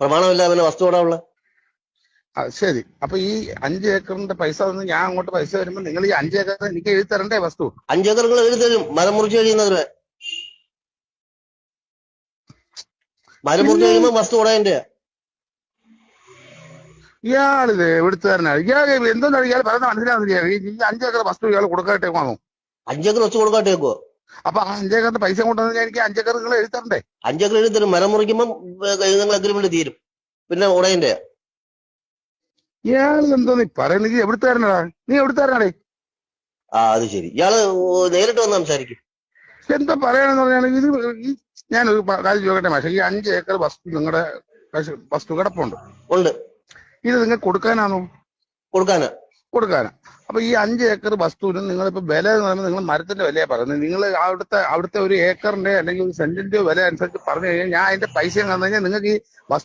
പ്രമാണമില്ല പിന്നെ വസ്തു ഓടാനുള്ള. ശരി. അപ്പൊ ഈ 5 ഏക്കറിന്റെ പൈസ തന്ന് ഞാൻ അങ്ങോട്ട് പൈസ വരുമ്പോ നിങ്ങൾ ഈ 5 ഏക്കർ എനിക്ക് എഴുതി തരണ്ടേ വസ്തു? 5 ഏക്കർ നിങ്ങൾ എഴുതി തരും, മരം മുറിച്ച് കഴിയുന്നവരെ. മരം മുറിച്ച് പിന്നെ കഴിയുമ്പോ വസ്തു ഓടേന്റെ. ഇയാളിത് എവിടുത്തുകാരനാണ്? ഇയാൾ എന്താണ് ഇയാൾ പറയുന്നത് മനസ്സിലാവുന്നില്ല. ഈ 5 ഏക്കർ വസ്തു ഇയാൾ കൊടുക്കാട്ടേക്കാണോ? 5 ഏക്കർ വെച്ച് കൊടുക്കാട്ടേക്കോ? അപ്പൊ ആ 5 ഏക്കറിന്റെ പൈസ കൊണ്ടുവന്ന് എനിക്ക് 5 ഏക്കർ നിങ്ങൾ എഴുതി തരണ്ടേ? 5 ഏക്കർ എഴുതി തരും, മരം മുറിക്കുമ്പം നിങ്ങൾ അഗ്രിമെന്റ് തീരും, പിന്നെ ഉടയന്റെ. ഇയാൾ എന്തോ നീ പറയുന്നത്? നീ എവിടുത്തുകാരനാടാ? നീ എവിടുത്തുകാരനാടേ? അത് ശരി. ഇയാള് നേരിട്ട് വന്ന് സംസാരിക്കും. എന്താ പറയാനെന്ന് പറഞ്ഞാൽ ഞാനൊരു കാര്യം ചോദിക്കട്ടെ മാഷെ, ഈ 5 ഏക്കർ വസ്തു നിങ്ങളുടെ വസ്തു കിടപ്പുണ്ട്. ഉണ്ട്. ഇത് നിങ്ങൾ കൊടുക്കാനാണോ? കൊടുക്കാനാ. അപ്പൊ ഈ 5 ഏക്കർ വസ്തുവിന് നിങ്ങളിപ്പോ വില എന്ന് പറയുമ്പോൾ നിങ്ങൾ മരത്തിന്റെ വിലയാ പറയുന്നത്. നിങ്ങൾ അവിടുത്തെ ഒരു ഏക്കറിന്റെ അല്ലെങ്കിൽ ഒരു സെന്റിന്റെ വില അനുസരിച്ച് പറഞ്ഞു കഴിഞ്ഞാൽ ഞാൻ അതിന്റെ പൈസ തന്നു കഴിഞ്ഞാൽ നിങ്ങൾക്ക് ഈ വസ്തു